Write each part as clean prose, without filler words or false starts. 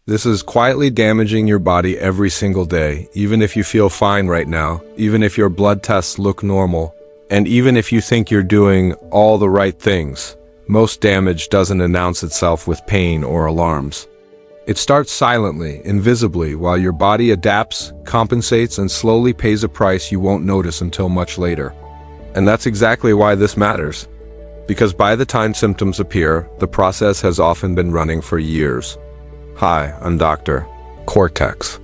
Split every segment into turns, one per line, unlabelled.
This is quietly damaging your body every single day, even if you feel fine right now, even if your blood tests look normal, and even if you think you're doing all the right things. Most damage doesn't announce itself with pain or alarms. It starts silently, invisibly, while your body adapts, compensates, and slowly pays a price you won't notice until much later. And that's exactly why this matters. Because by the time symptoms appear, the process has often been running for years. Hi, I'm Dr. Cortex.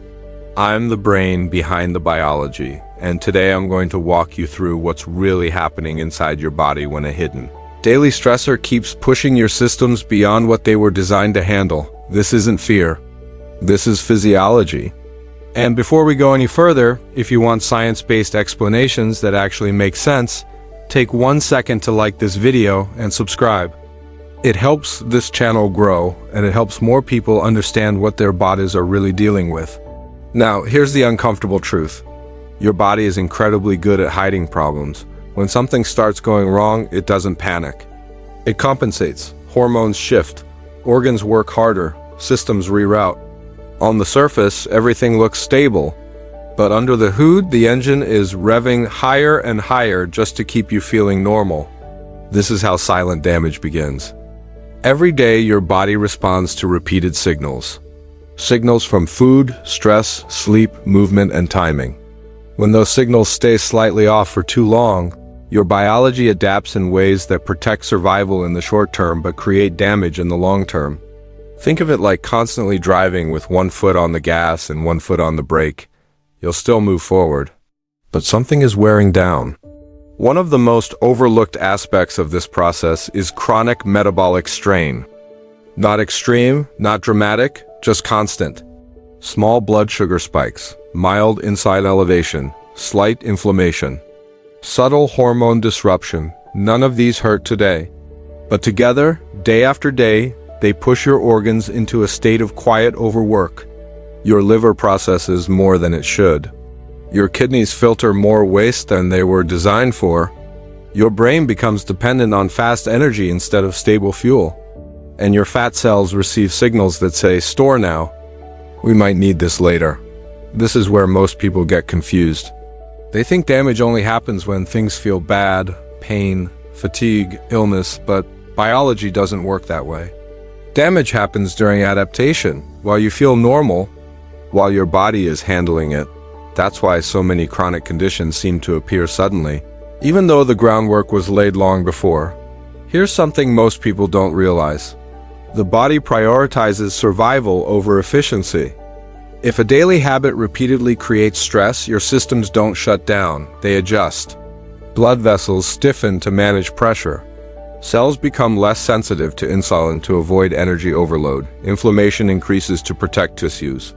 I'm the brain behind the biology, and today I'm going to walk you through what's really happening inside your body when a hidden daily stressor keeps pushing your systems beyond what they were designed to handle. This isn't fear. This is physiology. And before we go any further, if you want science-based explanations that actually make sense, take 1 second to like this video and subscribe. It helps this channel grow, and it helps more people understand what their bodies are really dealing with. Now, here's the uncomfortable truth. Your body is incredibly good at hiding problems. When something starts going wrong, it doesn't panic. It compensates. Hormones shift. Organs work harder. Systems reroute. On the surface, everything looks stable. But under the hood, the engine is revving higher and higher just to keep you feeling normal. This is how silent damage begins. Every day, your body responds to repeated signals. Signals from food, stress, sleep, movement, and timing. When those signals stay slightly off for too long, your biology adapts in ways that protect survival in the short term but create damage in the long term. Think of it like constantly driving with 1 foot on the gas and 1 foot on the brake. You'll still move forward, but something is wearing down. One of the most overlooked aspects of this process is chronic metabolic strain. Not extreme, not dramatic, just constant. Small blood sugar spikes, mild inside elevation, slight inflammation. Subtle hormone disruption. None of these hurt today. But together, day after day, they push your organs into a state of quiet overwork. Your liver processes more than it should. Your kidneys filter more waste than they were designed for. Your brain becomes dependent on fast energy instead of stable fuel. And your fat cells receive signals that say, "Store now. We might need this later." This is where most people get confused. They think damage only happens when things feel bad, pain, fatigue, illness, but biology doesn't work that way. Damage happens during adaptation, while you feel normal, while your body is handling it. That's why so many chronic conditions seem to appear suddenly, even though the groundwork was laid long before. Here's something most people don't realize. The body prioritizes survival over efficiency. If a daily habit repeatedly creates stress, your systems don't shut down, they adjust. Blood vessels stiffen to manage pressure. Cells become less sensitive to insulin to avoid energy overload. Inflammation increases to protect tissues.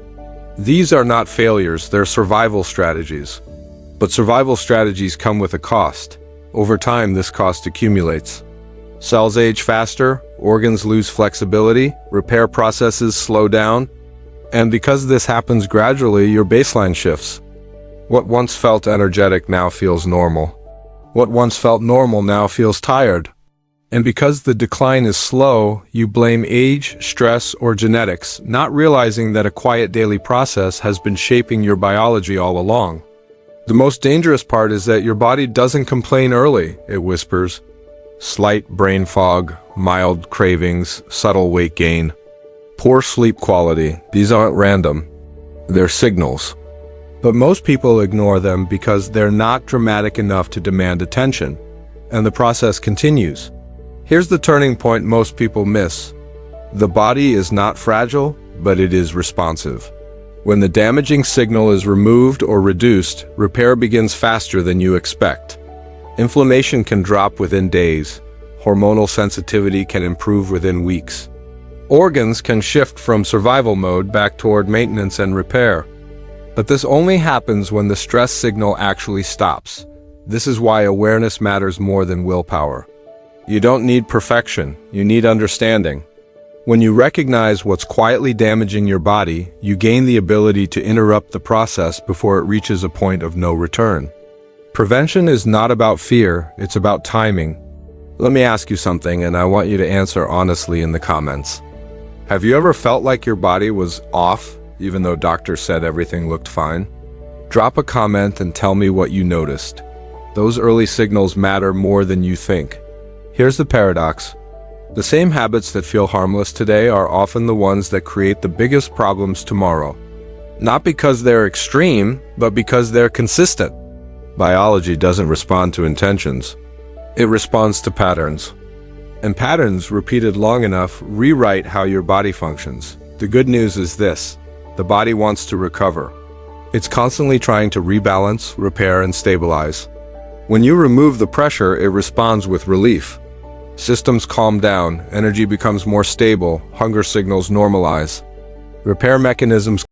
These are not failures, they're survival strategies. But survival strategies come with a cost. Over time, this cost accumulates. Cells age faster, organs lose flexibility, repair processes slow down, and because this happens gradually, your baseline shifts. What once felt energetic now feels normal. What once felt normal now feels tired. And because the decline is slow, you blame age, stress, or genetics, not realizing that a quiet daily process has been shaping your biology all along. The most dangerous part is that your body doesn't complain early, it whispers. Slight brain fog, mild cravings, subtle weight gain. Poor sleep quality, these aren't random. They're signals. But most people ignore them because they're not dramatic enough to demand attention. And the process continues. Here's the turning point most people miss. The body is not fragile, but it is responsive. When the damaging signal is removed or reduced, repair begins faster than you expect. Inflammation can drop within days. Hormonal sensitivity can improve within weeks. Organs can shift from survival mode back toward maintenance and repair. But this only happens when the stress signal actually stops. This is why awareness matters more than willpower. You don't need perfection, you need understanding. When you recognize what's quietly damaging your body, you gain the ability to interrupt the process before it reaches a point of no return. Prevention is not about fear, it's about timing. Let me ask you something, and I want you to answer honestly in the comments. Have you ever felt like your body was off, even though doctors said everything looked fine? Drop a comment and tell me what you noticed. Those early signals matter more than you think. Here's the paradox. The same habits that feel harmless today are often the ones that create the biggest problems tomorrow. Not because they're extreme, but because they're consistent. Biology doesn't respond to intentions. It responds to patterns. And patterns, repeated long enough, rewrite how your body functions. The good news is this: the body wants to recover. It's constantly trying to rebalance, repair, and stabilize. When you remove the pressure, it responds with relief. Systems calm down, energy becomes more stable, hunger signals normalize. Repair mechanisms